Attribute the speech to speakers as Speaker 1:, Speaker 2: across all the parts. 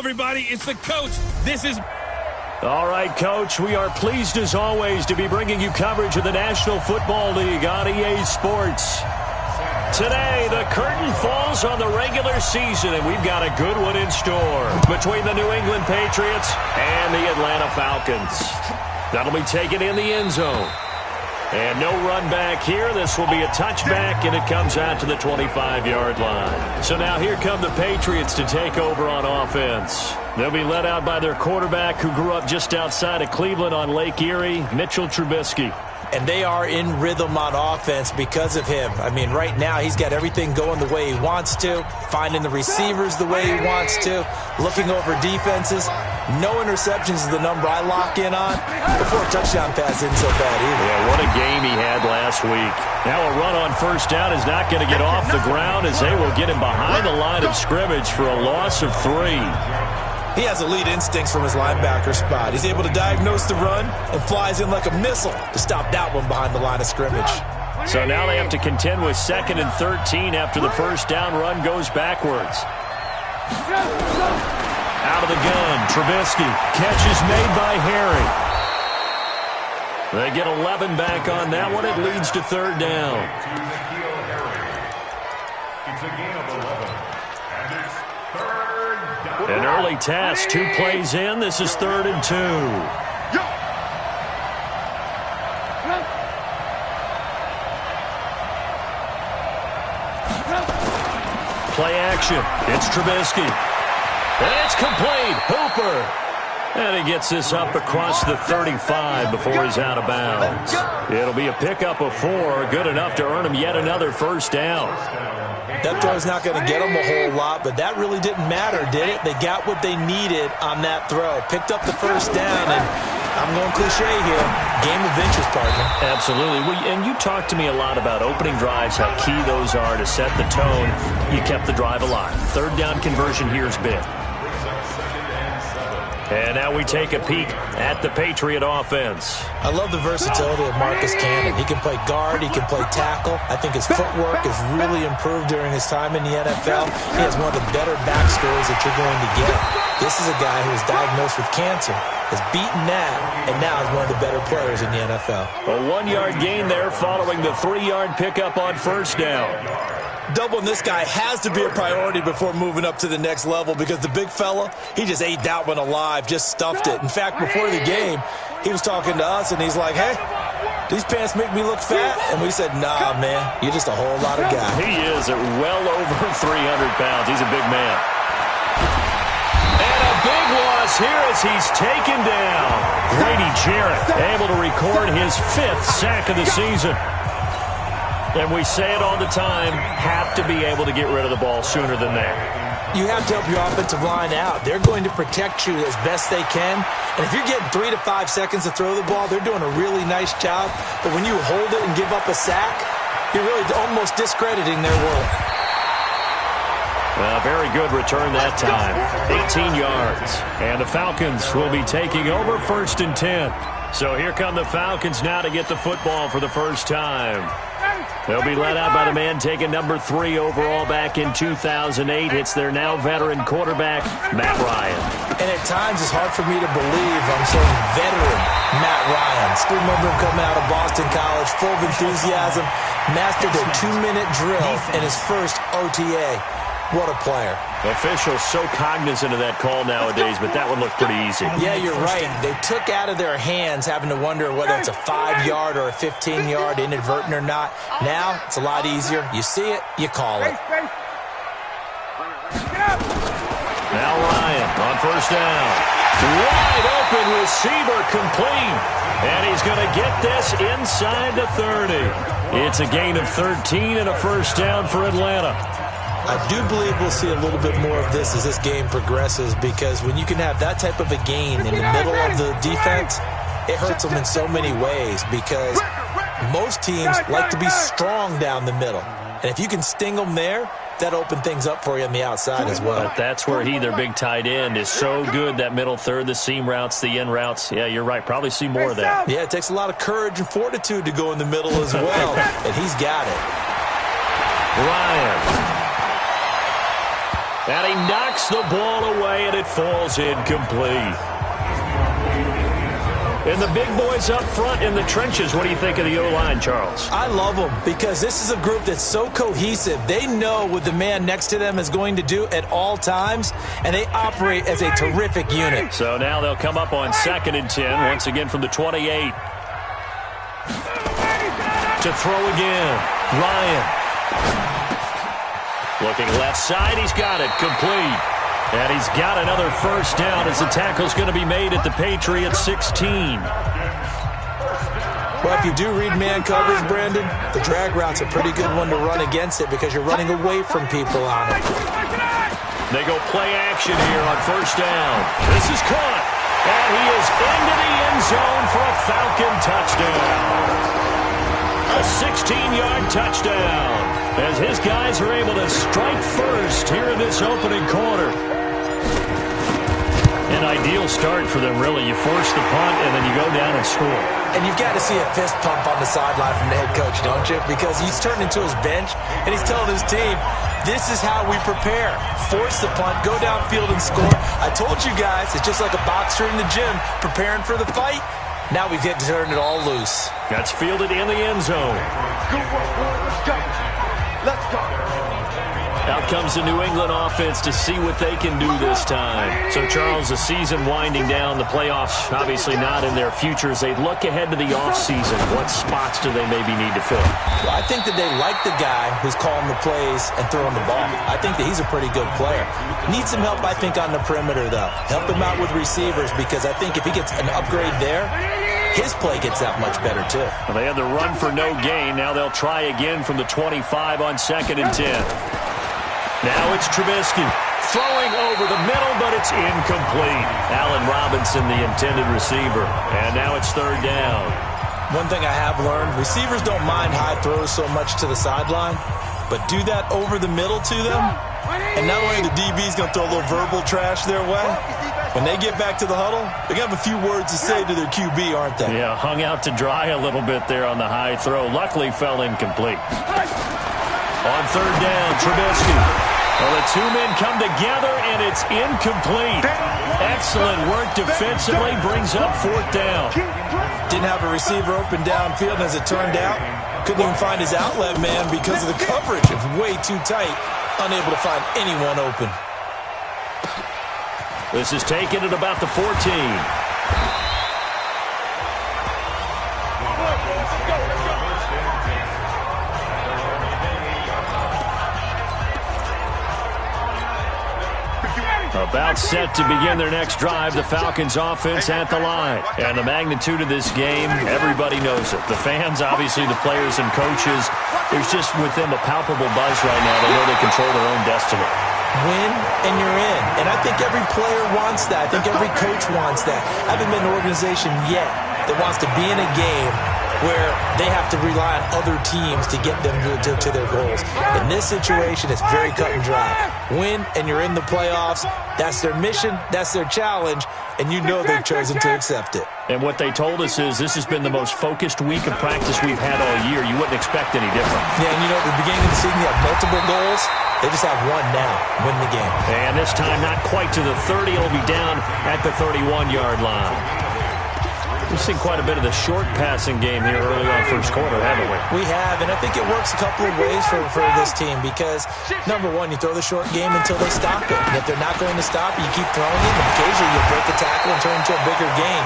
Speaker 1: everybody. It's the coach. This is...
Speaker 2: All right, Coach, we are pleased as always to be bringing you coverage of the National Football League on EA Sports. Today, the curtain falls on the regular season, and we've got a good one in store between the New England Patriots and the Atlanta Falcons. That'll be taken in the end zone. And no run back here. This will be a touchback, and it comes out to the 25-yard line. So now here come the Patriots to take over on offense. They'll be led out by their quarterback who grew up just outside of Cleveland on Lake Erie, Mitchell Trubisky.
Speaker 3: And they are in rhythm on offense because of him. I mean, right now he's got everything going the way he wants to, finding the receivers the way he wants to, looking over defenses. No interceptions is the number I lock in on. Before a touchdown pass isn't so bad either.
Speaker 2: Yeah, what a game he had last week. Now a run on first down is not going to get off the ground as they will get him behind the line of scrimmage for a loss of 3.
Speaker 3: He has elite instincts from his linebacker spot. He's able to diagnose the run and flies in like a missile to stop that one behind the line of scrimmage.
Speaker 2: So now they have to contend with 2nd and 13 after the first down run goes backwards. Out of the gun, Trubisky. Catch is made by Harry. They get 11 back on that one. It leads to 3rd down.
Speaker 4: It's a gain of 11. And it's 3rd down.
Speaker 2: An early task, 2 plays in. This is 3rd and 2. Play action. It's Trubisky. And it's complete. Hooper. And he gets this up across the 35 before he's out of bounds. It'll be a pickup of 4, good enough to earn him yet another first down.
Speaker 3: That throw's not going to get them a whole lot, but that really didn't matter, did it? They got what they needed on that throw. Picked up the first down, and I'm going cliche here. Game of inches, partner.
Speaker 2: Absolutely. And you talked to me a lot about opening drives, how key those are to set the tone. You kept the drive alive. 3rd down conversion here is big. And now we take a peek at the Patriot offense.
Speaker 3: I love the versatility of Marcus Cannon. He can play guard. He can play tackle. I think his footwork has really improved during his time in the NFL. He has one of the better backstories that you're going to get. This is a guy who was diagnosed with cancer, has beaten that, and now is one of the better players in the NFL.
Speaker 2: A 1-yard gain there following the 3-yard pickup on first down.
Speaker 3: Doubling this guy has to be a priority before moving up to the next level because the big fella, he just ate that one alive, just stuffed it. In fact, before the game, he was talking to us, and he's like, hey, these pants make me look fat? And we said, nah, man, you're just a whole lot of guy.
Speaker 2: He is at well over 300 pounds. He's a big man. And a big loss here as he's taken down. Grady Jarrett able to record his 5th sack of the season. And we say it all the time, have to be able to get rid of the ball sooner than that.
Speaker 3: You have to help your offensive line out. They're going to protect you as best they can. And if you're getting 3 to 5 seconds to throw the ball, they're doing a really nice job. But when you hold it and give up a sack, you're really almost discrediting their work.
Speaker 2: Very good return that time. 18 yards. And the Falcons will be taking over 1st and 10. So here come the Falcons now to get the football for the first time. They'll be led out by the man taking number 3 overall back in 2008. It's their now veteran quarterback, Matt Ryan.
Speaker 3: And at times it's hard for me to believe I'm saying veteran Matt Ryan. I remember him coming out of Boston College, full of enthusiasm, mastered a 2-minute drill in his first OTA. What a player.
Speaker 2: Officials so cognizant of that call nowadays, but that one looked pretty easy.
Speaker 3: Yeah, you're right. They took out of their hands having to wonder whether it's a 5-yard or a 15-yard, inadvertent or not. Now, it's a lot easier. You see it, you call it.
Speaker 2: Now Ryan on first down. Wide open receiver complete. And he's going to get this inside the 30. It's a gain of 13 and a first down for Atlanta.
Speaker 3: I do believe we'll see a little bit more of this as this game progresses because when you can have that type of a gain in the middle of the defense, it hurts them in so many ways because most teams like to be strong down the middle. And if you can sting them there, that opens things up for you on the outside as well.
Speaker 2: But that's where their big tight end, is so good, that middle third, the seam routes, the in routes. Yeah, you're right. Probably see more of that.
Speaker 3: Yeah, it takes a lot of courage and fortitude to go in the middle as well, and he's got it.
Speaker 2: Ryan. And he knocks the ball away, and it falls incomplete. And the big boys up front in the trenches, what do you think of the O-line, Charles?
Speaker 3: I love them because this is a group that's so cohesive. They know what the man next to them is going to do at all times, and they operate as a terrific unit.
Speaker 2: So now they'll come up on 2nd and 10, once again from the 28. To throw again, Ryan. Looking left side, he's got it, complete. And he's got another first down as the tackle's going to be made at the Patriots 16.
Speaker 3: Well, if you do read man coverage, Brandon, the drag route's a pretty good one to run against it because you're running away from people on it.
Speaker 2: They go play action here on first down. This is caught. And he is into the end zone for a Falcon touchdown. A 16-yard touchdown as his guys are able to strike first here in this opening quarter. An ideal start for them, really. You force the punt, and then you go down and score.
Speaker 3: And you've got to see a fist pump on the sideline from the head coach, don't you? Because he's turned into his bench, and he's telling his team, this is how we prepare. Force the punt, go downfield and score. I told you guys, it's just like a boxer in the gym preparing for the fight. Now we get to turn it all loose.
Speaker 2: That's fielded in the end zone.
Speaker 4: Let's go. Let's go.
Speaker 2: Out comes the New England offense to see what they can do this time. So, Charles, the season winding down, the playoffs obviously not in their future. As they look ahead to the offseason, what spots do they maybe need to fill?
Speaker 3: Well, I think that they like the guy who's calling the plays and throwing the ball. I think that he's a pretty good player. Needs some help, I think, on the perimeter, though. Help him out with receivers because I think if he gets an upgrade there, his play gets that much better, too.
Speaker 2: Well, they had the run for no gain. Now they'll try again from the 25 on 2nd and 10. Now it's Trubisky throwing over the middle, but it's incomplete. Allen Robinson, the intended receiver. And now it's 3rd down.
Speaker 3: One thing I have learned, receivers don't mind high throws so much to the sideline, but do that over the middle to them, and not only the DB's going to throw a little verbal trash their way, when they get back to the huddle, they're going to have a few words to say to their QB, aren't they?
Speaker 2: Yeah, hung out to dry a little bit there on the high throw. Luckily fell incomplete. On 3rd down, Trubisky. Well, the two men come together, and it's incomplete. Excellent work defensively, brings up 4th down.
Speaker 3: Didn't have a receiver open downfield, and as it turned out, couldn't even find his outlet man because of the coverage. It's way too tight, unable to find anyone open.
Speaker 2: This is taken at about the 14. About set to begin their next drive, the Falcons offense at the line. And the magnitude of this game, everybody knows it. The fans, obviously the players and coaches, there's just with them a palpable buzz right now. They know they control their own destiny.
Speaker 3: Win and you're in. And I think every player wants that. I think every coach wants that. I haven't been an organization yet that wants to be in a game where they have to rely on other teams to get them to their goals. In this situation, it's very cut and dry. Win, and you're in the playoffs. That's their mission. That's their challenge. And you know they've chosen to accept it.
Speaker 2: And what they told us is this has been the most focused week of practice we've had all year. You wouldn't expect any different.
Speaker 3: Yeah, and you know, at the beginning of the season, you have multiple goals. They just have one now. Win the game.
Speaker 2: And this time, not quite to the 30. It'll be down at the 31-yard line. We've seen quite a bit of the short passing game here early on first quarter, haven't we?
Speaker 3: We have, and I think it works a couple of ways for this team because, number one, you throw the short game until they stop it. And if they're not going to stop it, you keep throwing it, and occasionally you'll break a tackle and turn into a bigger gain.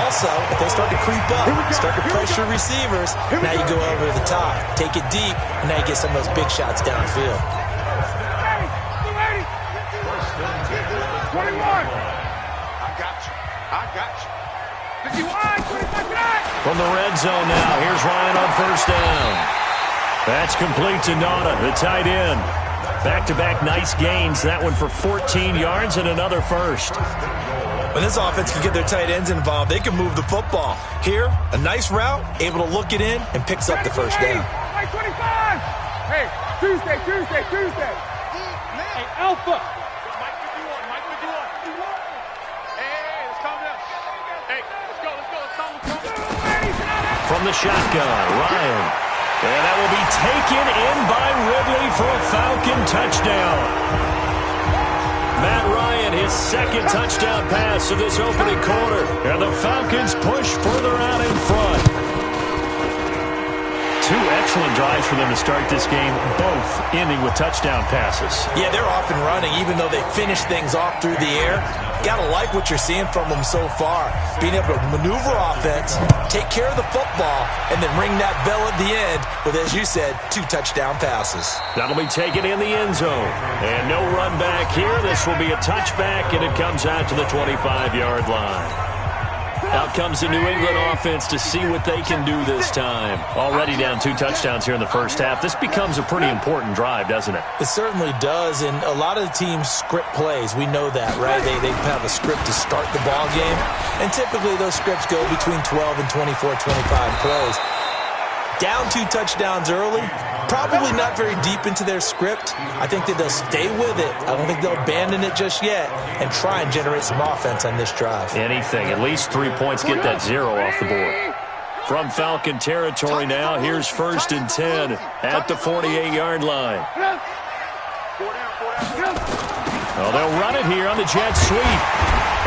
Speaker 3: Also, if they start to creep up, start to pressure receivers, now you go over the top, take it deep, and now you get some of those big shots downfield.
Speaker 4: 21. I got you. I got you.
Speaker 2: From the red zone now, here's Ryan on first down. That's complete to Nauta, the tight end. Back-to-back nice gains. That one for 14 yards and another first.
Speaker 3: When this offense can get their tight ends involved, they can move the football. Here, a nice route, able to look it in, and picks up the first down.
Speaker 1: Hey, Tuesday. Hey, Alpha.
Speaker 2: From the shotgun, Ryan. And that will be taken in by Ridley for a Falcon touchdown. Matt Ryan, his second touchdown pass of this opening quarter. And the Falcons push further out in front. Two excellent drives for them to start this game, both ending with touchdown passes.
Speaker 3: Yeah, they're off and running, even though they finish things off through the air. Gotta like what you're seeing from them so far. Being able to maneuver offense, take care of the football, and then ring that bell at the end with, as you said, 2 touchdown passes.
Speaker 2: That'll be taken in the end zone. And no run back here. This will be a touchback, and it comes out to the 25-yard line. Out comes the New England offense to see what they can do this time. Already down 2 touchdowns here in the first half. This becomes a pretty important drive, doesn't it?
Speaker 3: It certainly does, and a lot of the teams script plays. We know that, right? They have a script to start the ball game, and typically those scripts go between 12 and 24, 25 plays. Down 2 touchdowns early, probably not very deep into their script. I think that they'll stay with it. I don't think they'll abandon it just yet and try and generate some offense on this drive.
Speaker 2: Anything, at least 3 points, get that 0 off the board. From Falcon territory now, here's 1st and 10 at the 48-yard line. Oh, they'll run it here on the jet sweep.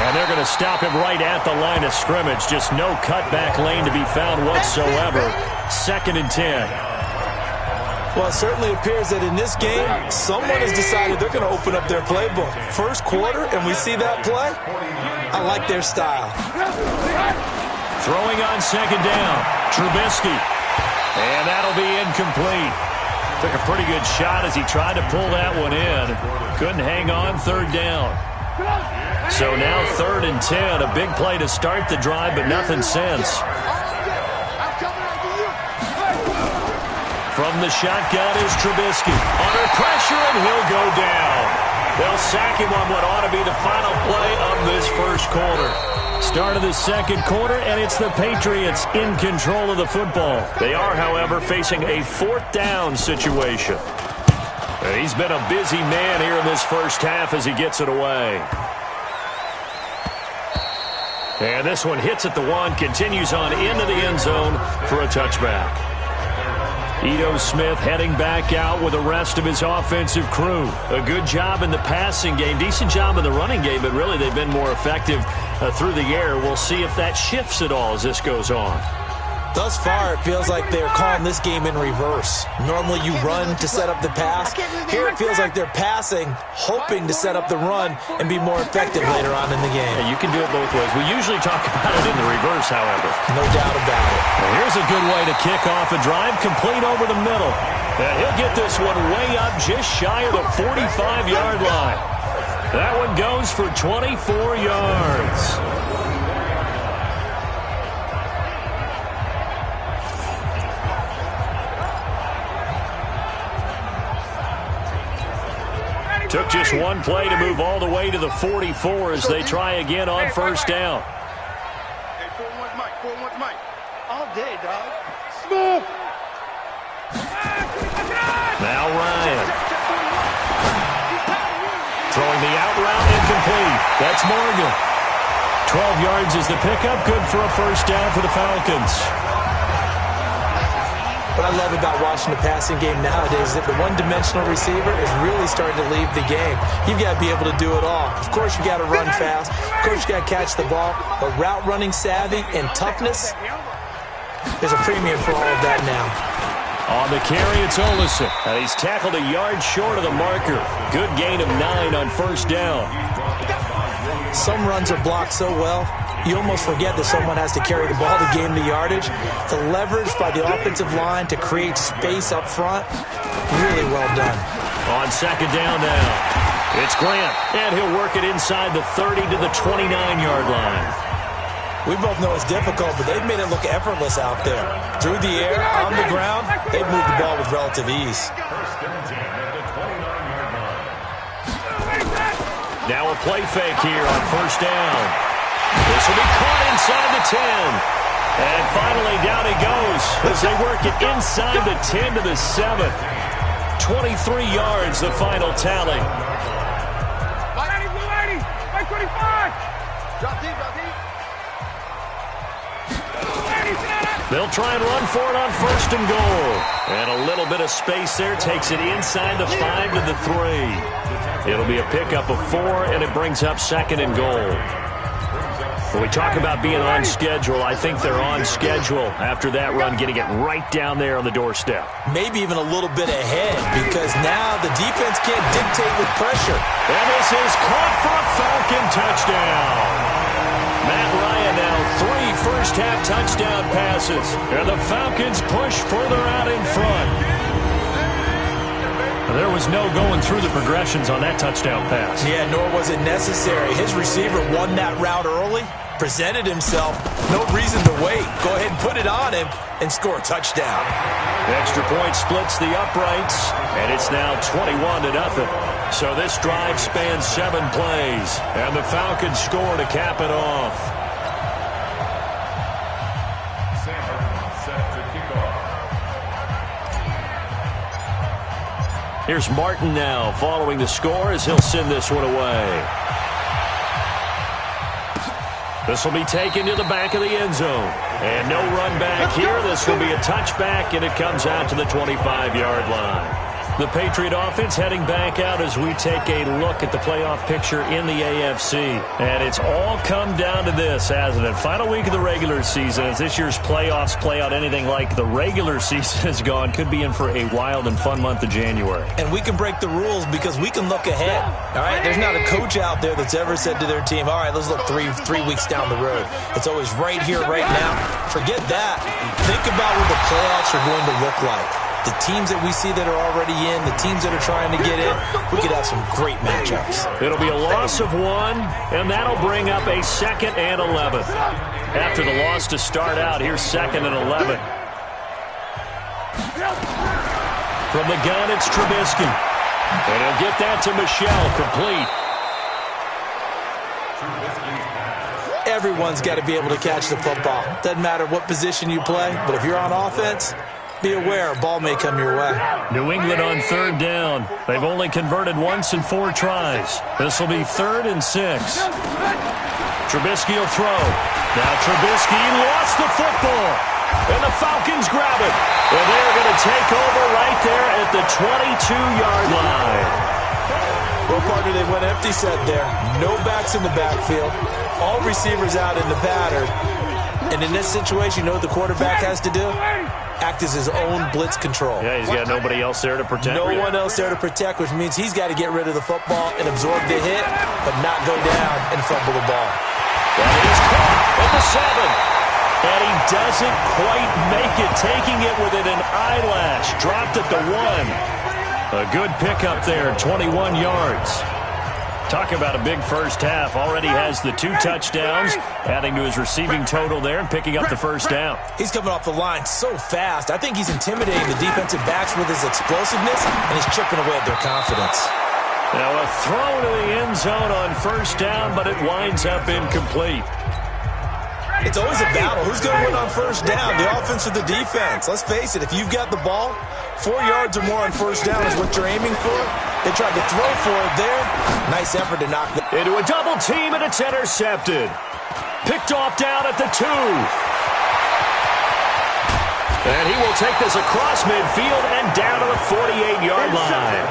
Speaker 2: And they're going to stop him right at the line of scrimmage. Just no cutback lane to be found whatsoever. 2nd and 10.
Speaker 3: Well, it certainly appears that in this game, someone has decided they're going to open up their playbook. First quarter, and we see that play. I like their style.
Speaker 2: Throwing on 2nd down. Trubisky. And that'll be incomplete. Took a pretty good shot as he tried to pull that one in. Couldn't hang on 3rd down. So now 3rd and 10, a big play to start the drive, but nothing since. From the shotgun is Trubisky. Under pressure, and he'll go down. They'll sack him on what ought to be the final play of this first quarter. Start of the second quarter, and it's the Patriots in control of the football. They are, however, facing a 4th down situation. And he's been a busy man here in this first half as he gets it away. And this one hits at the 1, continues on into the end zone for a touchback. Ito Smith heading back out with the rest of his offensive crew. A good job in the passing game, decent job in the running game, but really they've been more effective through the air. We'll see if that shifts at all as this goes on.
Speaker 3: Thus far, it feels like they're calling this game in reverse. Normally you run to set up the pass. Here it feels like they're passing, hoping to set up the run and be more effective later on in the game.
Speaker 2: Yeah, you can do it both ways. We usually talk about it in the reverse, however.
Speaker 3: No doubt about it.
Speaker 2: Well, here's a good way to kick off a drive, complete over the middle. And he'll get this one way up just shy of the 45-yard line. That one goes for 24 yards. Took just one play to move all the way to the 44 as they try again on 1st down.
Speaker 1: Hey, 4-1 Mike, 4-1 Mike. All day, dog. Smooth.
Speaker 2: Now Ryan. Throwing the out route incomplete. That's Morgan. 12 yards is the pickup. Good for a 1st down for the Falcons.
Speaker 3: What I love about watching the passing game nowadays is that the one-dimensional receiver is really starting to leave the game. You've got to be able to do it all. Of course, you got to run fast. Of course, you got to catch the ball. But route running savvy and toughness, there's a premium for all of that now.
Speaker 2: On the carry, it's Olsen. And he's tackled a yard short of the marker. Good gain of 9 on 1st down.
Speaker 3: Some runs are blocked so well, you almost forget that someone has to carry the ball to gain the yardage. The leverage by the offensive line to create space up front, really well done.
Speaker 2: On 2nd down now, it's Grant, and he'll work it inside the 30 to the 29-yard line.
Speaker 3: We both know it's difficult, but they've made it look effortless out there. Through the air, on the ground, they've moved the ball with relative ease.
Speaker 2: Now a play fake here on 1st down. This will be caught inside the 10. And finally down he goes as they work it inside the 10 to the 7. 23 yards, the final tally.
Speaker 1: 25. Drop deep, drop deep.
Speaker 2: They'll try and run for it on 1st and goal. And a little bit of space there takes it inside the 5 to the 3. It'll be a pickup of 4, and it brings up 2nd and goal. When we talk about being on schedule, I think they're on schedule after that run, getting it right down there on the doorstep.
Speaker 3: Maybe even a little bit ahead, because now the defense can't dictate with pressure.
Speaker 2: And this is caught for a Falcon touchdown. Matt Ryan now 3 first-half touchdown passes, and the Falcons push further out in front. There was no going through the progressions on that touchdown pass.
Speaker 3: Yeah, nor was it necessary. His receiver won that route early, presented himself, no reason to wait. Go ahead and put it on him and score a touchdown.
Speaker 2: The extra point splits the uprights, and it's now 21-0. So this drive spans 7 plays, and the Falcons score to cap it off. Here's Martin now following the score as he'll send this one away. This will be taken to the back of the end zone. And no run back here. This will be a touchback, and it comes out to the 25-yard line. The Patriot offense heading back out as we take a look at the playoff picture in the AFC. And it's all come down to this, hasn't it? Final week of the regular season. As this year's playoffs play out anything like the regular season has gone, could be in for a wild and fun month of January.
Speaker 3: And we can break the rules because we can look ahead. All right, there's not a coach out there that's ever said to their team, all right, let's look three weeks down the road. It's always right here, right now. Forget that. Think about what the playoffs are going to look like. The teams that we see that are already in, the teams that are trying to get in, we could have some great matchups.
Speaker 2: It'll be a loss of 1, and that'll bring up a 2nd and 11. After the loss to start out, here's 2nd and 11. From the gun, it's Trubisky. And he'll get that to Michelle, complete.
Speaker 3: Everyone's got to be able to catch the football. Doesn't matter what position you play, but if you're on offense, be aware, a ball may come your way.
Speaker 2: New England on 3rd down. They've only converted once in 4 tries. This will be 3rd and 6. Trubisky will throw. Now Trubisky lost the football. And the Falcons grab it. And they're going to take over right there at the 22-yard line.
Speaker 3: Well, partner, they went empty set there. No backs in the backfield. All receivers out in the pattern. And in this situation, you know what the quarterback has to do? Act as his own blitz control.
Speaker 2: Yeah, he's got nobody else there to protect.
Speaker 3: No one else there to protect, which means he's got to get rid of the football and absorb the hit, but not go down and fumble the ball.
Speaker 2: And he's caught at the 7. And he doesn't quite make it, taking it within an eyelash. Dropped at the 1. A good pickup there, 21 yards. Talk about a big first half. Already has the 2 touchdowns, adding to his receiving total there and picking up the first down.
Speaker 3: He's coming off the line so fast. I think he's intimidating the defensive backs with his explosiveness, and he's chipping away at their confidence.
Speaker 2: Now a throw to the end zone on first down, but it winds up incomplete.
Speaker 3: It's always a battle. Who's going to win on first down, the offense or the defense? Let's face it, if you've got the ball, 4 yards or more on first down is what you're aiming for. They tried to throw for it there. Nice effort to knock it.
Speaker 2: Into a double team, and it's intercepted. Picked off down at the 2. And he will take this across midfield and down to the 48-yard line.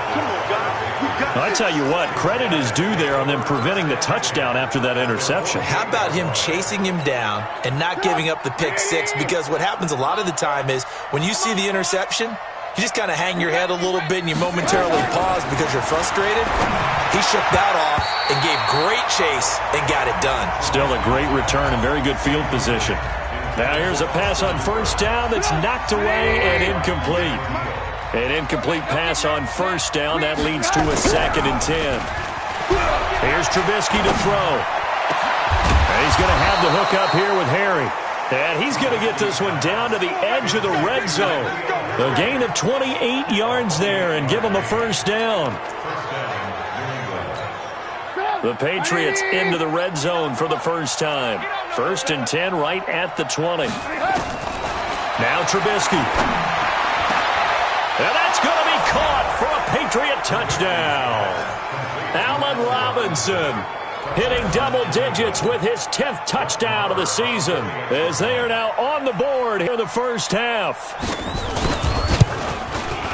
Speaker 2: I tell you what, credit is due there on them preventing the touchdown after that interception.
Speaker 3: How about him chasing him down and not giving up the pick 6? Because what happens a lot of the time is when you see the interception, you just kind of hang your head a little bit and you momentarily pause because you're frustrated. He shook that off and gave great chase and got it done.
Speaker 2: Still a great return and very good field position. Now here's a pass on first down that's knocked away and incomplete. An incomplete pass on first down. That leads to a 2nd and 10. Here's Trubisky to throw. And he's going to have the hook up here with Harry. And he's going to get this one down to the edge of the red zone. A gain of 28 yards there and give him a first down. The Patriots into the red zone for the first time. 1st and 10 right at the 20. Now Trubisky. And that's going to be caught for a Patriot touchdown. Allen Robinson hitting double digits with his 10th touchdown of the season as they are now on the board here in the first half.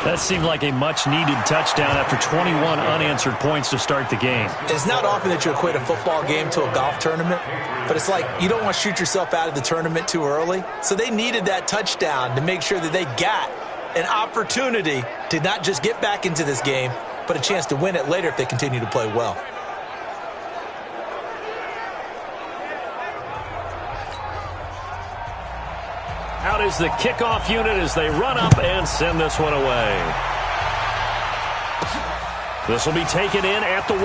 Speaker 2: That seemed like a much-needed touchdown after 21 unanswered points to start the game.
Speaker 3: It's not often that you equate a football game to a golf tournament, but it's like you don't want to shoot yourself out of the tournament too early. So they needed that touchdown to make sure that they got an opportunity to not just get back into this game, but a chance to win it later if they continue to play well.
Speaker 2: Out is the kickoff unit as they run up and send this one away. This will be taken in at the 1.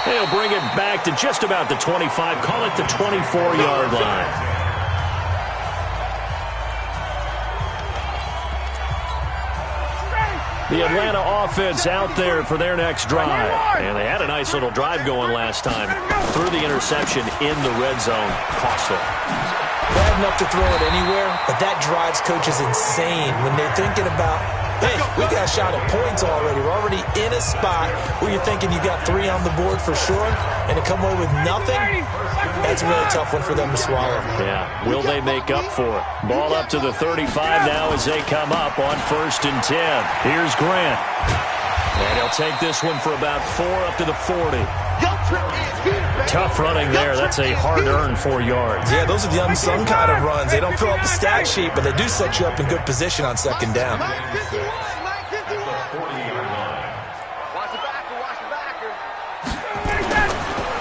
Speaker 2: They'll bring it back to just about the 25, call it the 24-yard line. The Atlanta offense out there for their next drive. And they had a nice little drive going last time. Threw the interception in the red zone. Cost them.
Speaker 3: Bad enough to throw it anywhere, but that drives coaches insane when they're thinking about, hey, we got a shot at points already. We're already in a spot where you're thinking you got 3 on the board for sure, and to come away with nothing, that's a really tough one for them to swallow.
Speaker 2: Yeah, will they make up for it? Ball up to the 35 now as they come up on 1st and 10. Here's Grant. And he'll take this one for about 4 up to the 40. Tough running there. That's a hard-earned 4 yards.
Speaker 3: Yeah, those are the unsung kind of runs. They don't fill up the stat sheet, but they do set you up in good position on 2nd down.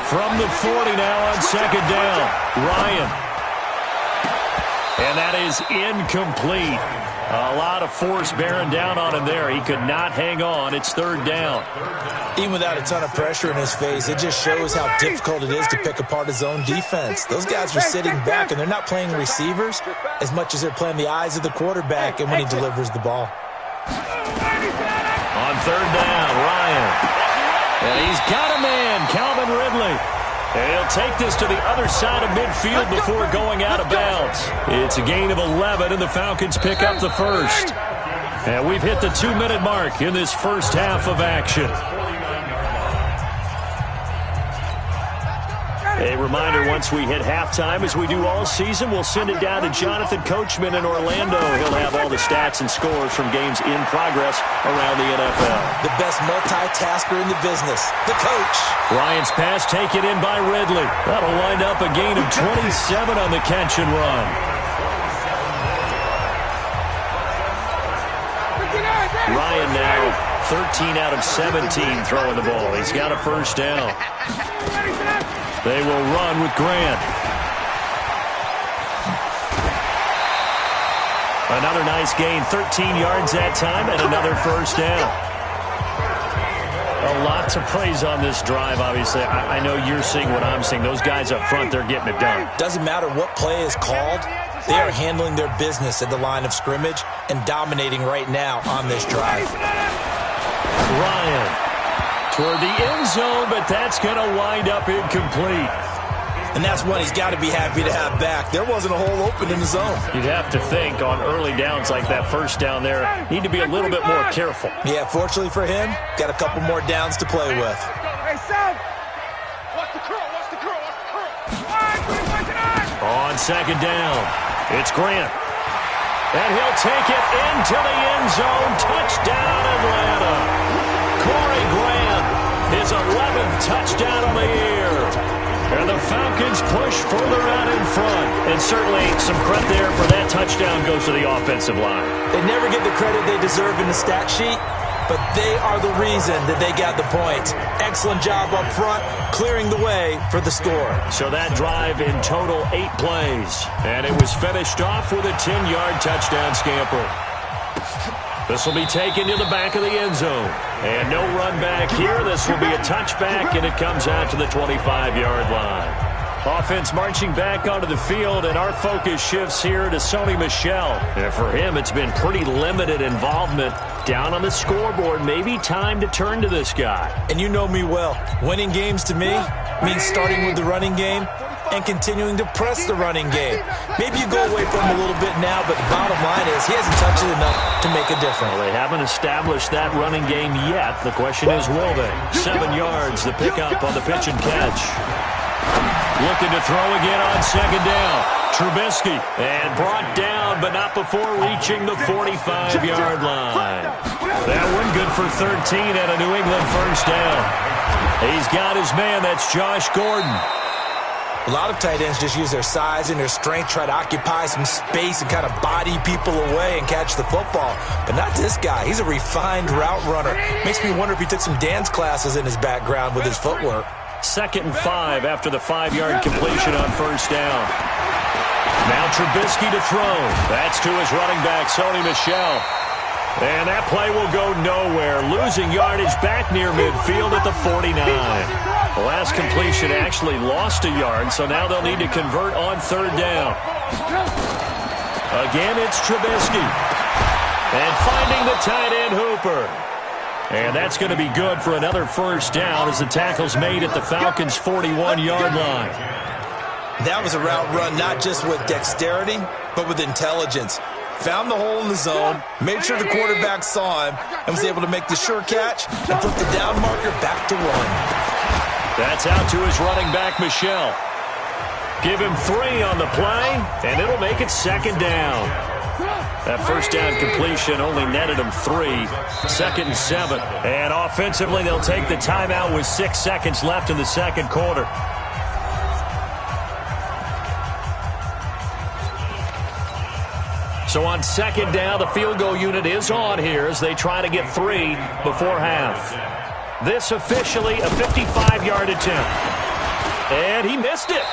Speaker 2: From the 40 now on 2nd down, Ryan. And that is incomplete. A lot of force bearing down on him there. He could not hang on. It's 3rd down.
Speaker 3: Even without a ton of pressure in his face, it just shows how difficult it is to pick apart his own defense. Those guys are sitting back, and they're not playing receivers as much as they're playing the eyes of the quarterback and when he delivers the ball.
Speaker 2: On 3rd down, Ryan. And he's got a man, Calvin Ridley. And he'll take this to the other side of midfield before going out of bounds. It's a gain of 11, and the Falcons pick up the 1st. And we've hit the 2-minute mark in this first half of action. A reminder, once we hit halftime, as we do all season, we'll send it down to Jonathan Coachman in Orlando. He'll have all the stats and scores from games in progress around the NFL.
Speaker 3: The best multitasker in the business, the coach.
Speaker 2: Ryan's pass taken in by Ridley. That'll wind up a gain of 27 on the catch and run. Ryan now 13 out of 17 throwing the ball. He's got a 1st down. They will run with Grant. Another nice gain, 13 yards that time, and another 1st down. A lot to praise on this drive, obviously. I know you're seeing what I'm seeing. Those guys up front, they're getting it done.
Speaker 3: Doesn't matter what play is called. They are handling their business at the line of scrimmage and dominating right now on this drive.
Speaker 2: Ryan toward the end zone, but that's going to wind up incomplete.
Speaker 3: And that's one he's got to be happy to have back. There wasn't a hole open in the zone.
Speaker 2: You'd have to think on early downs like that 1st down there, need to be a little bit more careful.
Speaker 3: Yeah, fortunately for him, got a couple more downs to play with.
Speaker 1: Hey, son! Watch the curl, watch the curl, watch the curl.
Speaker 2: On 2nd down, it's Grant. And he'll take it into the end zone. Touchdown, Atlanta. Corey Grant, his 11th touchdown of the year. And the Falcons push further out in front. And certainly some credit there for that touchdown goes to the offensive line.
Speaker 3: They never get the credit they deserve in the stat sheet, but they are the reason that they got the points. Excellent job up front, clearing the way for the score.
Speaker 2: So that drive in total 8 plays. And it was finished off with a 10-yard touchdown scamper. This will be taken to the back of the end zone. And no run back here. This will be a touchback, and it comes out to the 25-yard line. Offense marching back onto the field, and our focus shifts here to Sony Michel. And for him, it's been pretty limited involvement down on the scoreboard. Maybe time to turn to this guy.
Speaker 3: And you know me well. Winning games to me means starting with the running game and continuing to press the running game. Maybe you go away from him a little bit now, but the bottom line is he hasn't touched it enough to make a difference.
Speaker 2: Well, they haven't established that running game yet. The question is, will they? 7 yards, the pickup on the pitch and catch. Looking to throw again on 2nd down. Trubisky, and brought down but not before reaching the 45-yard line. That one good for 13 and a New England first down. He's got his man. That's Josh Gordon.
Speaker 3: A lot of tight ends just use their size and their strength, try to occupy some space and kind of body people away and catch the football. But not this guy. He's a refined route runner. Makes me wonder if he took some dance classes in his background with his footwork.
Speaker 2: 2nd and 5 after the 5-yard completion on first down. Now Trubisky to throw. That's to his running back, Sony Michel. And that play will go nowhere. Losing yardage back near midfield at the 49. The last completion actually lost a yard, so now they'll need to convert on 3rd down. Again, it's Trubisky. And finding the tight end, Hooper. And that's going to be good for another first down as the tackle's made at the Falcons' 41-yard line.
Speaker 3: That was a route run not just with dexterity, but with intelligence. Found the hole in the zone, made sure the quarterback saw him, and was able to make the sure catch and flip the down marker back to 1.
Speaker 2: That's out to his running back, Michel. Give him 3 on the play, and it'll make it 2nd down. That first down completion only netted him 3. 2nd and 7. And offensively, they'll take the timeout with 6 seconds left in the second quarter. So on 2nd down, the field goal unit is on here as they try to get 3 before half. This officially a 55-yard attempt. And he missed it.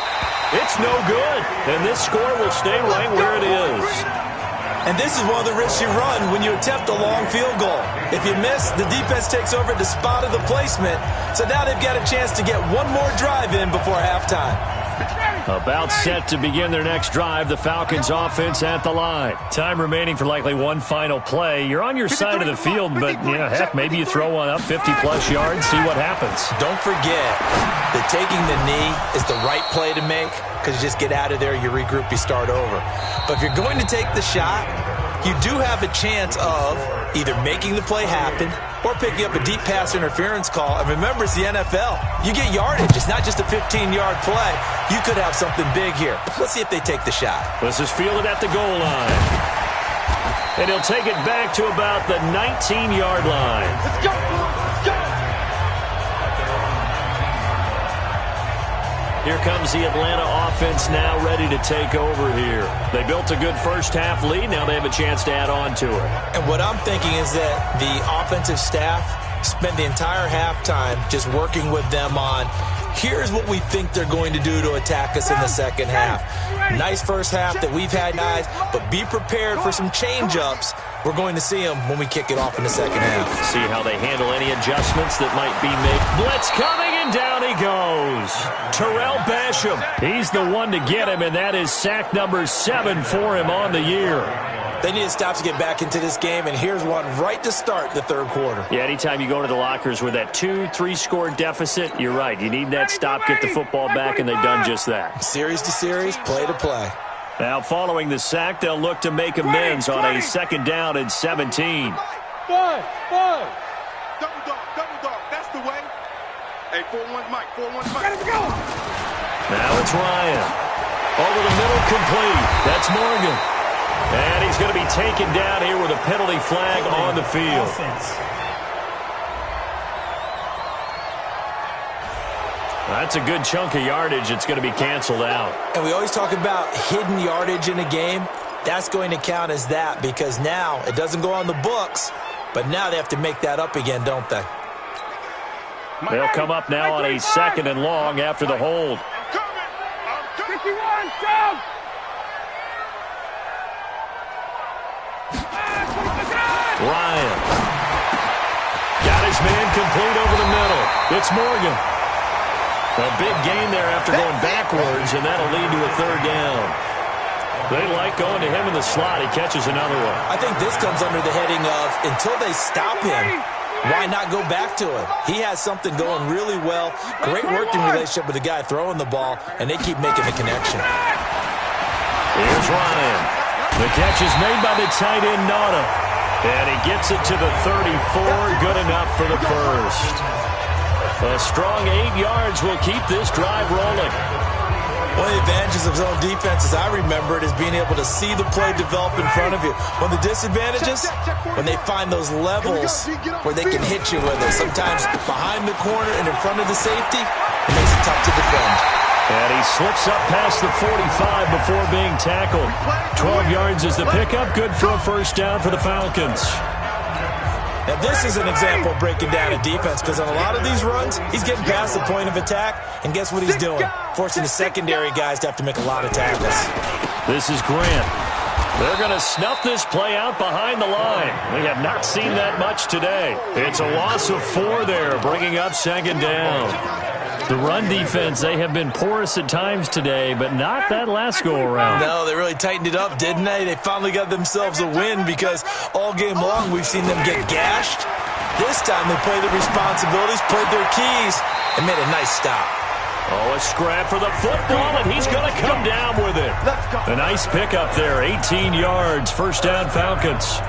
Speaker 2: It's no good. And this score will stay right where it is.
Speaker 3: And this is one of the risks you run when you attempt a long field goal. If you miss, the defense takes over at the spot of the placement. So now they've got a chance to get one more drive in before halftime.
Speaker 2: About set to begin their next drive, the Falcons offense at the line. Time remaining for likely one final play. You're on your side of the field, but, heck, maybe you throw one up 50-plus yards, see what happens.
Speaker 3: Don't forget that taking the knee is the right play to make because you just get out of there, you regroup, you start over. But if you're going to take the shot, you do have a chance of either making the play happen or picking up a deep pass interference call. And remember, it's the NFL. You get yardage. It's not just a 15-yard play. You could have something big here. Let's see if they take the shot.
Speaker 2: This is fielded at the goal line. And he'll take it back to about the 19-yard line.
Speaker 1: Let's go! Let's go!
Speaker 2: Here comes the Atlanta offense now ready to take over here. They built a good first-half lead. Now they have a chance to add on to it.
Speaker 3: And what I'm thinking is that the offensive staff spent the entire halftime just working with them on, here's what we think they're going to do to attack us in the second half. Nice first half that we've had, guys, but be prepared for some change-ups. We're going to see them when we kick it off in the second half.
Speaker 2: See how they handle any adjustments that might be made. Blitz coming, and down he goes. Terrell Basham. He's the one to get him, and that is sack number 7 for him on the year.
Speaker 3: They need to stop to get back into this game, and here's one right to start the third quarter.
Speaker 2: Yeah, anytime you go to the lockers with that 2-3 score deficit, you're right. You need that stop, get the football back, and they've done just that.
Speaker 3: Series to series, play to play.
Speaker 2: Now, following the sack, they'll look to make amends on a 2nd down and 17.
Speaker 1: Double dog, that's the way. Hey, 4-1 Mike, 4-1 Mike. Let's go!
Speaker 2: Now it's Ryan. Over the middle, complete. That's Morgan. And he's going to be taken down here with a penalty flag on the field. That's a good chunk of yardage. It's going to be canceled out.
Speaker 3: And we always talk about hidden yardage in a game. That's going to count as that because now it doesn't go on the books, but now they have to make that up again, don't they?
Speaker 2: They'll come up now on a 2nd and long after the hold.
Speaker 1: I'm coming. 51, down.
Speaker 2: Ryan. Got his man complete over the middle. It's Morgan. A big gain there after going backwards, and that'll lead to a 3rd down. They like going to him in the slot. He catches another one.
Speaker 3: I think this comes under the heading of until they stop him, why not go back to him? He has something going really well. Great working relationship with the guy throwing the ball, and they keep making the connection.
Speaker 2: Here's Ryan. The catch is made by the tight end, Nauta. And he gets it to the 34. Good enough for the first. A strong 8 yards will keep this drive rolling.
Speaker 3: One of the advantages of zone defense, as I remember it, is being able to see the play develop in front of you. One of the disadvantages, when they find those levels where they can hit you with it. Sometimes behind the corner and in front of the safety, it makes it tough to defend.
Speaker 2: And he slips up past the 45 before being tackled. 12 yards is the pickup. Good for a first down for the Falcons.
Speaker 3: Now, this is an example of breaking down a defense, because on a lot of these runs, he's getting past the point of attack, and guess what he's doing? Forcing the secondary guys to have to make a lot of tackles.
Speaker 2: This is Grant. They're going to snuff this play out behind the line. We have not seen that much today. It's a loss of 4 there, bringing up second down. The run defense, they have been porous at times today, but not that last go-around.
Speaker 3: No, they really tightened it up, didn't they? They finally got themselves a win, because all game long we've seen them get gashed. This time they played their responsibilities, played their keys, and made a nice stop.
Speaker 2: Oh, a scrap for the football, and he's going to come down with it. A nice pickup there, 18 yards, first down Falcons.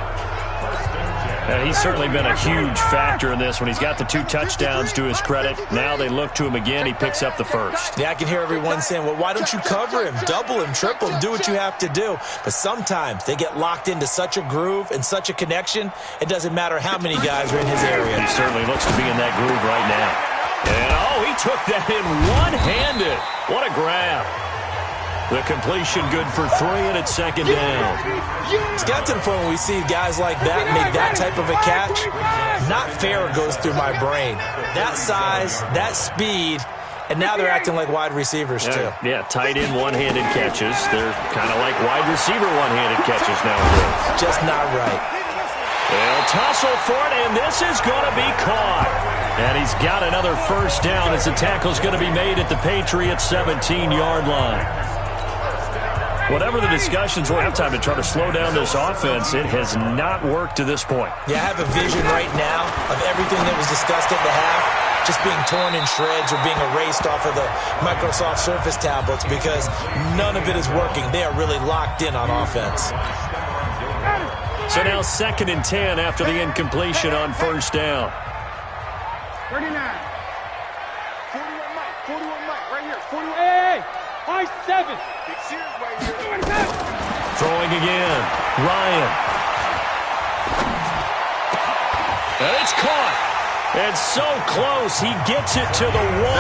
Speaker 2: And he's certainly been a huge factor in this when he's got the 2 touchdowns to his credit. Now they look to him again. He picks up the first.
Speaker 3: Yeah, I can hear everyone saying, well, why don't you cover him, double him, triple him, do what you have to do. But sometimes they get locked into such a groove and such a connection, it doesn't matter how many guys are in his area.
Speaker 2: He certainly looks to be in that groove right now. And, oh, he took that in one-handed. What a grab. The completion good for 3, and it's second down.
Speaker 3: It's got to the point when we see guys like that make that type of a catch. Not fair goes through my brain. That size, that speed, and now they're acting like wide receivers too.
Speaker 2: Yeah, tight end one-handed catches. They're kind of like wide receiver one-handed catches nowadays.
Speaker 3: Just not right.
Speaker 2: They'll tussle for it, and this is going to be caught. And he's got another first down as the tackle's going to be made at the Patriots' 17-yard line. Whatever the discussions were at halftime to try to slow down this offense, it has not worked to this point.
Speaker 3: Yeah, I have a vision right now of everything that was discussed at the half just being torn in shreds or being erased off of the Microsoft Surface tablets, because none of it is working. They are really locked in on offense.
Speaker 2: So now 2nd and 10 after the incompletion on first down.
Speaker 1: 39. 41 Mike. 41 Mike. Right here. 41. Hey! High 7. Big Sears right here.
Speaker 2: Throwing again. Ryan. And it's caught. And so close. He gets it to the 1.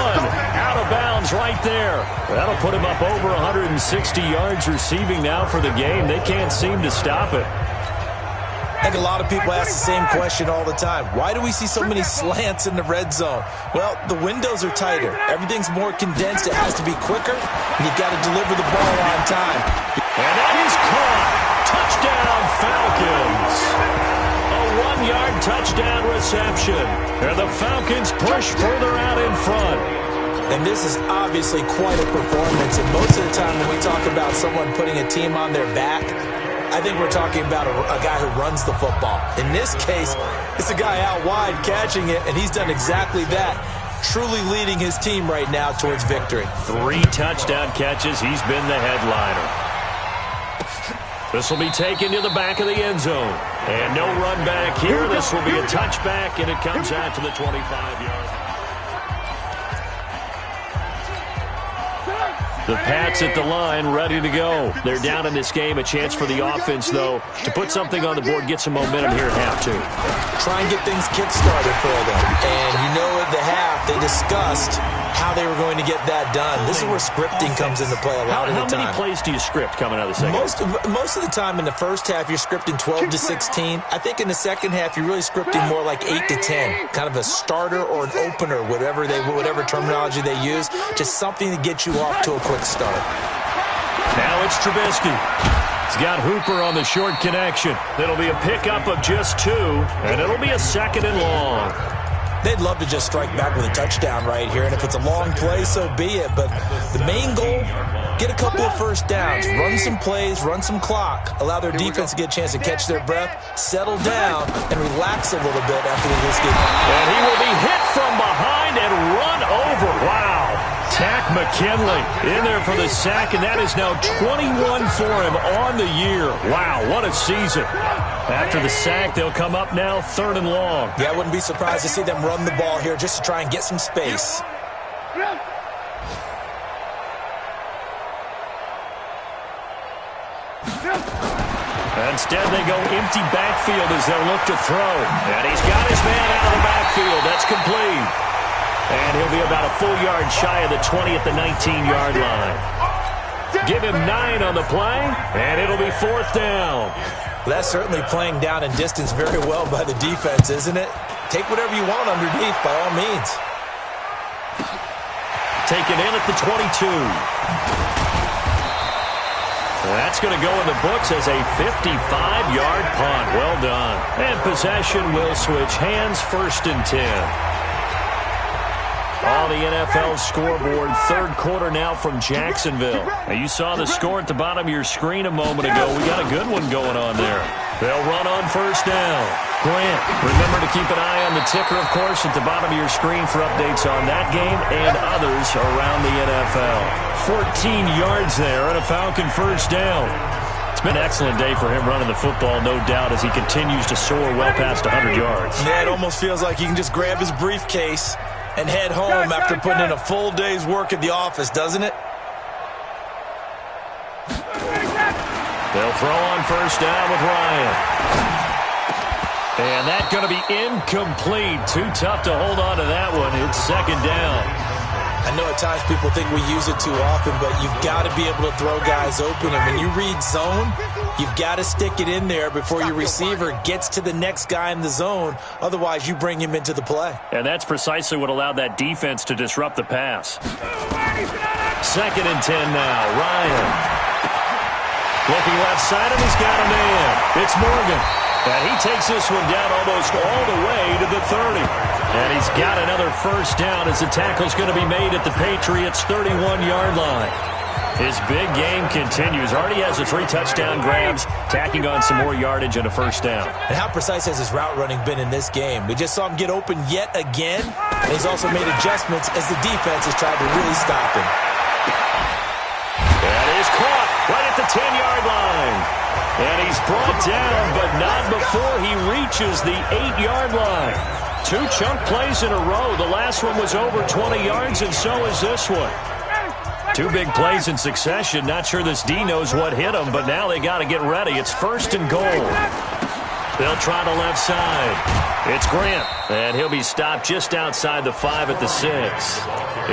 Speaker 2: Out of bounds right there. That'll put him up over 160 yards receiving now for the game. They can't seem to stop it.
Speaker 3: I think a lot of people ask the same question all the time. Why do we see so many slants in the red zone? Well, the windows are tighter. Everything's more condensed. It has to be quicker, and you've got to deliver the ball on time.
Speaker 2: And that is caught. Touchdown, Falcons. A 1-yard touchdown reception. And the Falcons push further out in front.
Speaker 3: And this is obviously quite a performance. And most of the time when we talk about someone putting a team on their back, I think we're talking about a guy who runs the football. In this case, it's a guy out wide catching it, and he's done exactly that, truly leading his team right now towards victory.
Speaker 2: 3 touchdown catches. He's been the headliner. This will be taken to the back of the end zone. And no run back here. This will be a touchback, and it comes out to the 25-yard line. The Pats at the line, ready to go. They're down in this game. A chance for the offense, though, to put something on the board, get some momentum here at half, too.
Speaker 3: Try and get things kick-started for them. And you know at the half, they discussed how they were going to get that done. This is where scripting comes into play a lot of the time.
Speaker 2: How many plays do you script coming out of the second half?
Speaker 3: Most of the time in the first half, you're scripting 12 to 16. I think in the second half, you're really scripting more like 8 to 10. Kind of a starter or an opener, whatever terminology they use. Just something to get you off to a quick start.
Speaker 2: Now it's Trubisky. He's got Hooper on the short connection. It'll be a pickup of just 2, and it'll be a 2nd and long.
Speaker 3: They'd love to just strike back with a touchdown right here, and if it's a long play, so be it. But the main goal, get a couple of first downs, run some plays, run some clock, allow their defense to get a chance to catch their breath, settle down, and relax a little bit after they just get...
Speaker 2: And he will be hit from behind and run over. Wow. Tack McKinley in there for the sack, and that is now 21 for him on the year. Wow, what a season. After the sack, they'll come up now 3rd and long.
Speaker 3: Yeah, I wouldn't be surprised to see them run the ball here just to try and get some space.
Speaker 2: Instead, they go empty backfield as they'll look to throw. And he's got his man out of the backfield. That's complete. And he'll be about a full yard shy of the 20 at the 19-yard line. Give him 9 on the play, and it'll be 4th down.
Speaker 3: Well, that's certainly playing down and distance very well by the defense, isn't it? Take whatever you want underneath, by all means.
Speaker 2: Taken in at the 22. That's going to go in the books as a 55-yard punt. Well done. And possession will switch hands, 1st and 10. On the NFL scoreboard, 3rd quarter now from Jacksonville. Now, you saw the score at the bottom of your screen a moment ago. We got a good one going on there. They'll run on 1st down. Grant, remember to keep an eye on the ticker, of course, at the bottom of your screen for updates on that game and others around the NFL. 14 yards there and a Falcon 1st down. It's been an excellent day for him running the football, no doubt, as he continues to soar well past 100 yards.
Speaker 3: Yeah, it almost feels like he can just grab his briefcase and head home after putting in a full day's work at the office, doesn't it?
Speaker 2: They'll throw on 1st down with Ryan. And that's going to be incomplete. Too tough to hold on to that one. It's 2nd down.
Speaker 3: I know at times people think we use it too often, but you've got to be able to throw guys open. And when you read zone, you've got to stick it in there before your receiver gets to the next guy in the zone. Otherwise, you bring him into the play.
Speaker 2: And that's precisely what allowed that defense to disrupt the pass. 2nd and 10 now. Ryan. Looking left side, and he's got a man. It's Morgan. And he takes this one down almost all the way to the 30. And he's got another 1st down as the tackle's going to be made at the Patriots' 31-yard line. His big game continues. Already has the 3 touchdown grabs, tacking on some more yardage and a 1st down.
Speaker 3: And how precise has his route running been in this game? We just saw him get open yet again, and he's also made adjustments as the defense has tried to really stop him.
Speaker 2: That is caught right at the 10-yard line. And he's brought down, but not before he reaches the 8-yard line. 2 chunk plays in a row. The last one was over 20 yards, and so is this one. 2 big plays in succession. Not sure this D knows what hit him, but now they got to get ready. It's 1st and goal. They'll try the left side. It's Grant, and he'll be stopped just outside the 5 at the 6.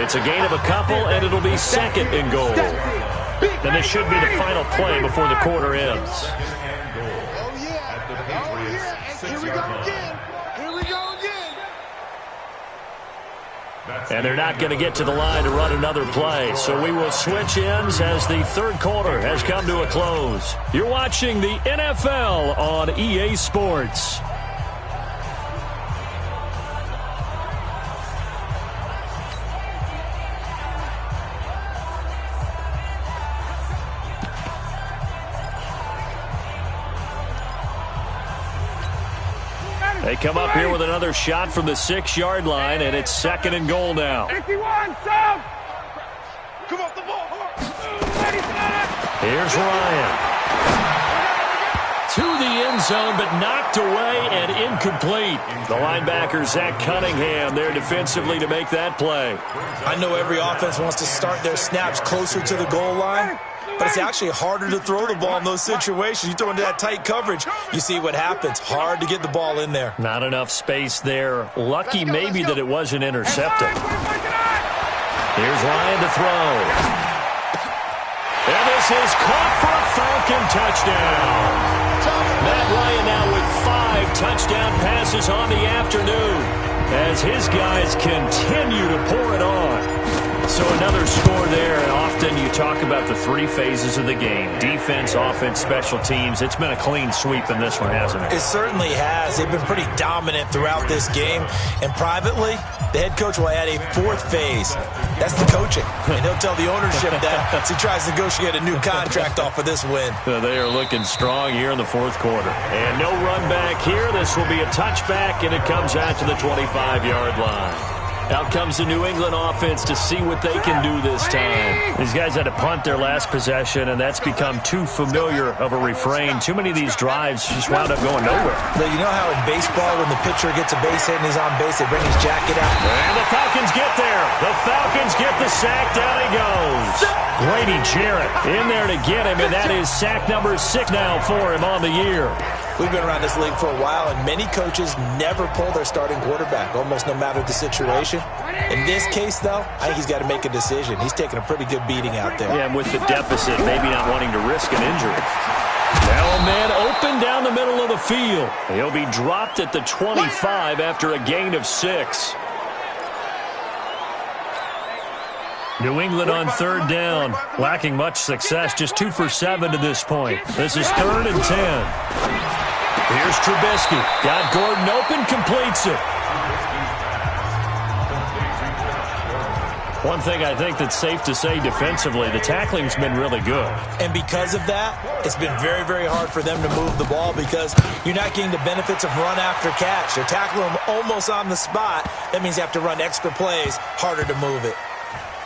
Speaker 2: It's a gain of a couple, and it'll be 2nd and goal. And this should be the final play before the quarter ends.
Speaker 1: Oh, yeah. Here we go again. Here we go again.
Speaker 2: And they're not going to get to the line to run another play. So we will switch ends as the 3rd quarter has come to a close. You're watching the NFL on EA Sports. They come up here with another shot from the 6-yard line, and it's 2nd and goal now.
Speaker 1: 51, Sam! Come off the ball.
Speaker 2: Here's Ryan. To the end zone, but knocked away and incomplete. The linebacker, Zach Cunningham, there defensively to make that play.
Speaker 3: I know every offense wants to start their snaps closer to the goal line, but it's actually harder to throw the ball in those situations. You throw into that tight coverage, you see what happens. Hard to get the ball in there.
Speaker 2: Not enough space there. Lucky maybe that it wasn't intercepted. Here's Ryan to throw. And this is caught for a Falcon touchdown. Matt Ryan now with 5 touchdown passes on the afternoon as his guys continue to pour it on. So another score there, and often you talk about the 3 phases of the game. Defense, offense, special teams. It's been a clean sweep in this one, hasn't it?
Speaker 3: It certainly has. They've been pretty dominant throughout this game. And privately, the head coach will add a 4th phase. That's the coaching. And he'll tell the ownership that as he tries to negotiate a new contract off of this win.
Speaker 2: They are looking strong here in the 4th quarter. And no run back here. This will be a touchback, and it comes out to the 25-yard line. Out comes the New England offense to see what they can do this time. These guys had to punt their last possession, and that's become too familiar of a refrain. Too many of these drives just wound up going nowhere.
Speaker 3: But you know how in baseball, when the pitcher gets a base hit and he's on base, they bring his jacket out?
Speaker 2: And the Falcons get there. The Falcons get the sack. Down he goes. Grady Jarrett in there to get him, and that is sack number 6 now for him on the year.
Speaker 3: We've been around this league for a while, and many coaches never pull their starting quarterback, almost no matter the situation. In this case, though, I think he's got to make a decision. He's taking a pretty good beating out there.
Speaker 2: Yeah, and with the deficit, maybe not wanting to risk an injury. Now a man open down the middle of the field. He'll be dropped at the 25 after a gain of 6. New England on 3rd down, lacking much success, just 2 for 7 to this point. This is 3rd and 10. Here's Trubisky. Got Gordon open, completes it. One thing I think that's safe to say defensively, the tackling's been really good.
Speaker 3: And because of that, it's been very, very hard for them to move the ball because you're not getting the benefits of run after catch. They're tackling them almost on the spot. That means you have to run extra plays, harder to move it.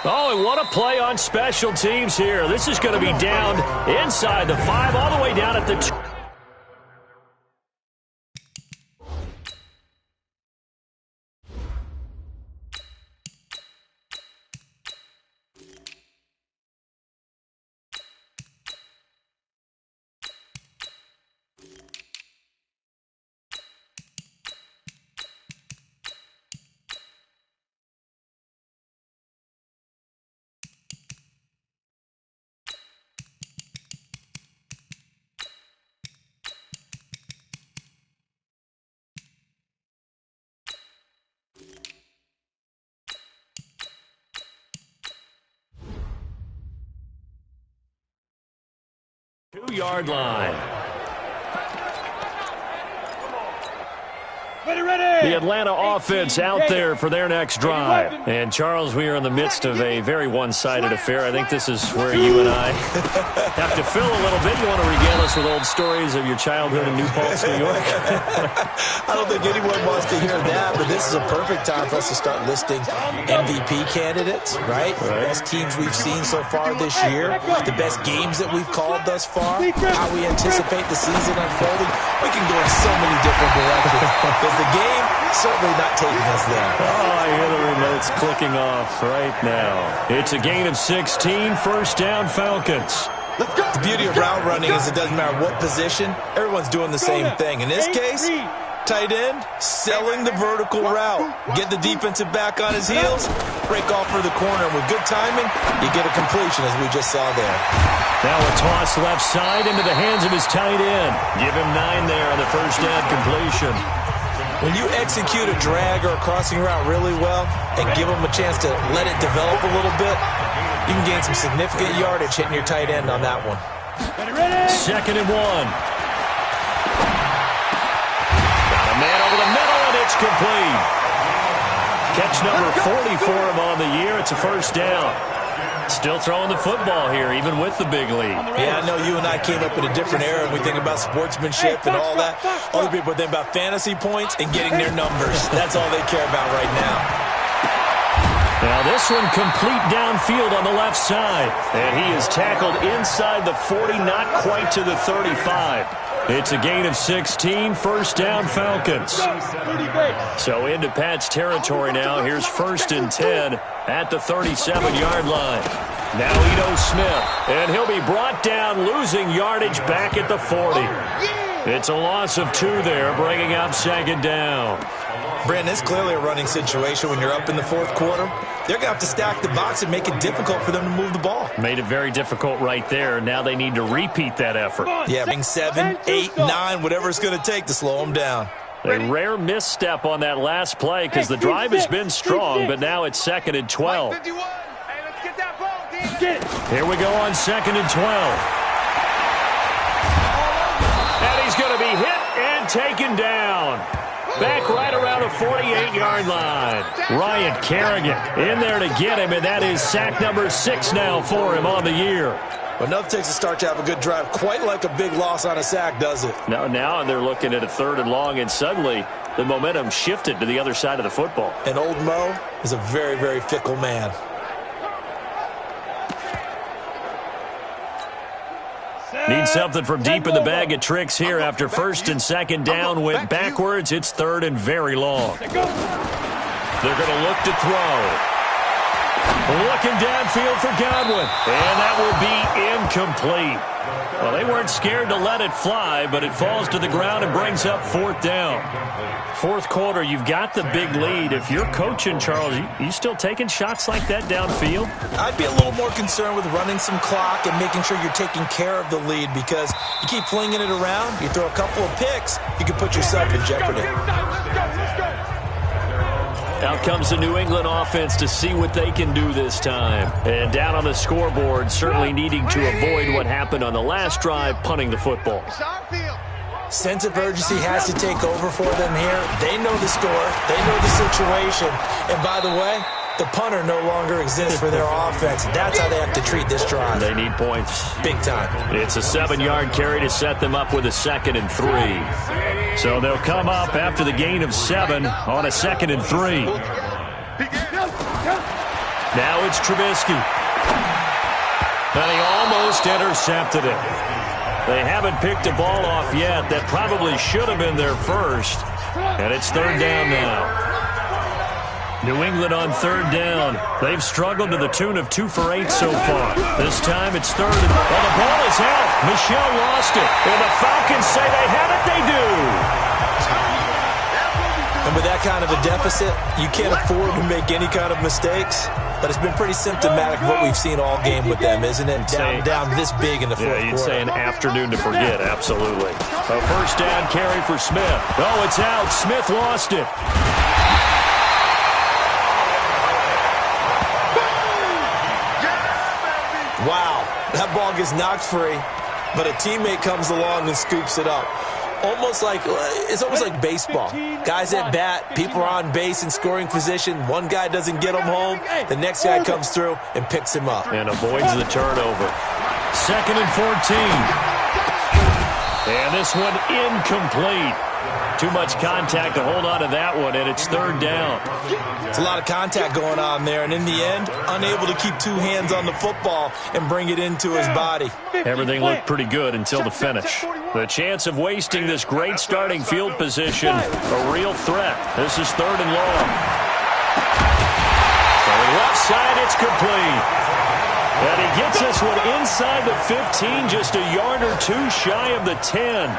Speaker 2: Oh, and what a play on special teams here. This is going to be down inside the 5, all the way down at the 2. Two-yard line.
Speaker 1: Ready.
Speaker 2: The Atlanta offense out there for their next drive. And, Charles, we are in the midst of a very one-sided affair. I think this is where you and I have to fill a little bit. You want to regale us with old stories of your childhood in New Paltz, New York?
Speaker 3: I don't think anyone wants to hear that, but this is a perfect time for us to start listing MVP candidates, right? The best teams we've seen so far this year, the best games that we've called thus far, how we anticipate the season unfolding. We can go in so many different directions because the game certainly not taking us there.
Speaker 2: Oh, I hear the remotes clicking off right now. It's a gain of 16, 1st down Falcons.
Speaker 3: The beauty of route running is it doesn't matter what position, everyone's doing the same thing. In this case, tight end, selling the vertical route. Get the defensive back on his heels, break off for the corner. With good timing, you get a completion as we just saw there.
Speaker 2: Now a toss left side into the hands of his tight end. Give him 9 there on the 1st down completion.
Speaker 3: When you execute a drag or a crossing route really well and give them a chance to let it develop a little bit, you can gain some significant yardage hitting your tight end on that one.
Speaker 2: 2nd and 1. Got a man over the middle, and it's complete. Catch number 40 for him on the year. It's a 1st down. Still throwing the football here, even with the big lead.
Speaker 3: Yeah, I know you and I came up in a different era, and we think about sportsmanship and all that. Other people think about fantasy points and getting their numbers. That's all they care about right now.
Speaker 2: Now this one complete downfield on the left side. And he is tackled inside the 40, not quite to the 35. It's a gain of 16, 1st down Falcons. So into Pat's territory now. Here's 1st and 10 at the 37-yard line. Now Ito Smith, and he'll be brought down, losing yardage back at the 40. It's a loss of 2 there, bringing up 2nd down.
Speaker 3: Brandon, it's clearly a running situation when you're up in the 4th quarter. They're going to have to stack the box and make it difficult for them to move the ball.
Speaker 2: Made it very difficult right there. Now they need to repeat that effort.
Speaker 3: Yeah, bring 7, 8, 9, whatever it's going to take to slow them down.
Speaker 2: A rare misstep on that last play because the drive has been strong, but now it's 2nd and 12. Here we go on 2nd and 12. And he's going to be hit and taken down. Back right around the 48-yard line. Ryan Kerrigan in there to get him, and that is sack number 6 now for him on the year.
Speaker 3: Well, enough takes a start to have a good drive. Quite like a big loss on a sack, does it?
Speaker 2: Now they're looking at a 3rd and long, and suddenly the momentum shifted to the other side of the football.
Speaker 3: And old Mo is a very, very fickle man.
Speaker 2: Need something from deep in the bag of tricks here after first and second down went backwards. It's third and very long. They're going to look to throw. Looking downfield for Godwin. And that will be incomplete. Well, they weren't scared to let it fly, but it falls to the ground and brings up fourth down. Fourth quarter, you've got the big lead. If you're coaching, Charles, you still taking shots like that downfield?
Speaker 3: I'd be a little more concerned with running some clock and making sure you're taking care of the lead, because you keep flinging it around, you throw a couple of picks, you can put yourself in jeopardy.
Speaker 2: Out comes the New England offense to see what they can do this time. And down on the scoreboard, certainly needing to avoid what happened on the last drive, punting the football.
Speaker 3: Sense of urgency has to take over for them here. They know the score. They know the situation. And by the way, the punter no longer exists for their offense. That's how they have to treat this drive.
Speaker 2: They need points.
Speaker 3: Big time.
Speaker 2: It's a 7-yard carry to set them up with a 2nd and 3. So they'll come up after the gain of 7 on a 2nd and 3. Now it's Trubisky. And he almost intercepted it. They haven't picked a ball off yet. That probably should have been their first. And it's third down now. New England on third down. They've struggled to the tune of 2 for 8 so far. This time it's third. And the ball is out. Michel lost it. And the Falcons say they have it. They do.
Speaker 3: And with that kind of a deficit, you can't afford to make any kind of mistakes. But it's been pretty symptomatic of what we've seen all game with them, isn't it? Down this big in the fourth quarter.
Speaker 2: Yeah, you'd say an afternoon to forget. Absolutely. A first down carry for Smith. Oh, it's out. Smith lost it.
Speaker 3: Wow, that ball gets knocked free, but a teammate comes along and scoops it up. It's almost like baseball. Guys at bat, people are on base in scoring position. One guy doesn't get him home. The next guy comes through and picks him up.
Speaker 2: And avoids the turnover. 2nd and 14. And this one incomplete. Too much contact to hold on to that one, and it's third down.
Speaker 3: It's a lot of contact going on there, and in the end, unable to keep 2 hands on the football and bring it into his body.
Speaker 2: Everything looked pretty good until the finish. The chance of wasting this great starting field position, a real threat. This is third and long. So left side, it's complete. And he gets this one inside the 15, just a yard or 2 shy of the 10.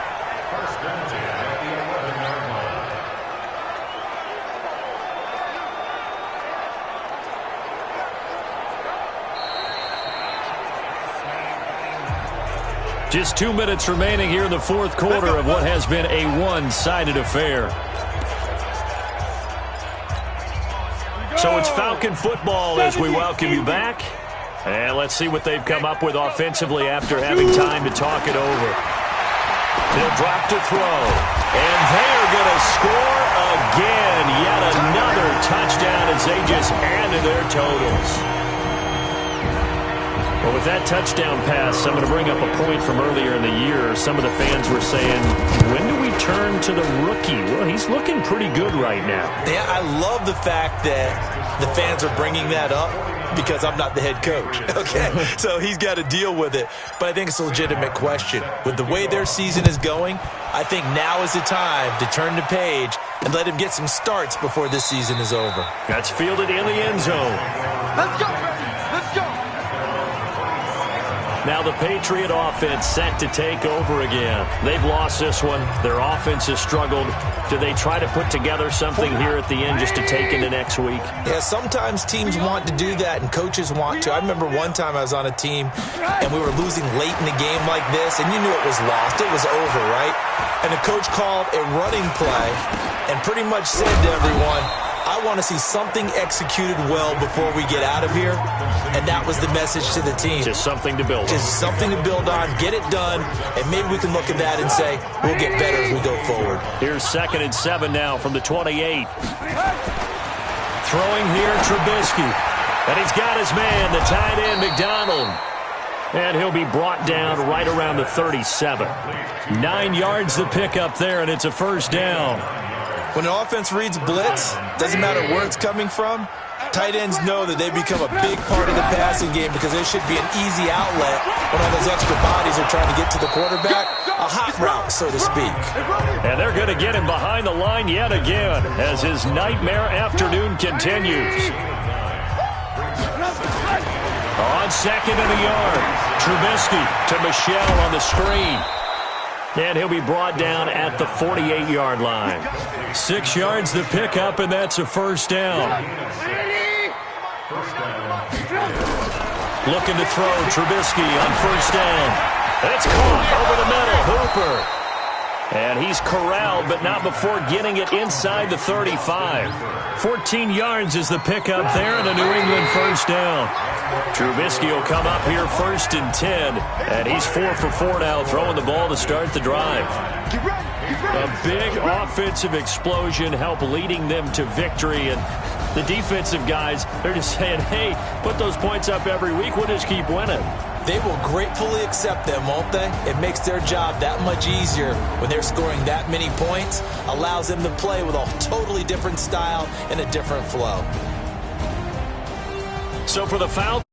Speaker 2: Just 2 minutes remaining here in the fourth quarter of what has been a one-sided affair. So it's Falcon football as we welcome you back. And let's see what they've come up with offensively after having time to talk it over. They'll drop to throw. And they are going to score again. Yet another touchdown as they just add to their totals. Well, with that touchdown pass, I'm going to bring up a point from earlier in the year. Some of the fans were saying, when do we turn to the rookie? Well, he's looking pretty good right now.
Speaker 3: Yeah, I love the fact that the fans are bringing that up because I'm not the head coach. Okay, so he's got to deal with it. But I think it's a legitimate question. With the way their season is going, I think now is the time to turn the page and let him get some starts before this season is over.
Speaker 2: That's fielded in the end zone.
Speaker 1: Let's go, baby. Let's go.
Speaker 2: Now the Patriot offense set to take over again. They've lost this one. Their offense has struggled. Do they try to put together something here at the end just to take into next week?
Speaker 3: Yeah, sometimes teams want to do that and coaches want to. I remember one time I was on a team and we were losing late in the game like this, and you knew it was lost. It was over, right? And the coach called a running play and pretty much said to everyone, I want to see something executed well before we get out of here. And that was the message to the team.
Speaker 2: Just something to build on.
Speaker 3: Just something to build on, get it done, and maybe we can look at that and say, we'll get better as we go forward.
Speaker 2: Here's 2nd and 7 now from the 28. Throwing here, Trubisky. And he's got his man, the tight end, McDonald. And he'll be brought down right around the 37. 9 yards to pick up there, and it's a first down.
Speaker 3: When an offense reads blitz, doesn't matter where it's coming from, tight ends know that they become a big part of the passing game because there should be an easy outlet when all those extra bodies are trying to get to the quarterback. A hot route, so to speak.
Speaker 2: And they're going to get him behind the line yet again as his nightmare afternoon continues. On second and a yard, Trubisky to Michelle on the screen. And he'll be brought down at the 48-yard line. 6 yards the pickup, and that's a first down. Looking to throw, Trubisky on first down. It's caught over the middle, Hooper. And he's corralled, but not before getting it inside the 35. 14 yards is the pickup there, and a New England first down. Trubisky will come up here first and 10, and he's 4 for 4 now, throwing the ball to start the drive. A big offensive explosion helped leading them to victory, and the defensive guys, they're just saying, hey, put those points up every week, we'll just keep winning.
Speaker 3: They will gratefully accept them, won't they? It makes their job that much easier when they're scoring that many points, allows them to play with a totally different style and a different flow.
Speaker 2: So for the Falcons,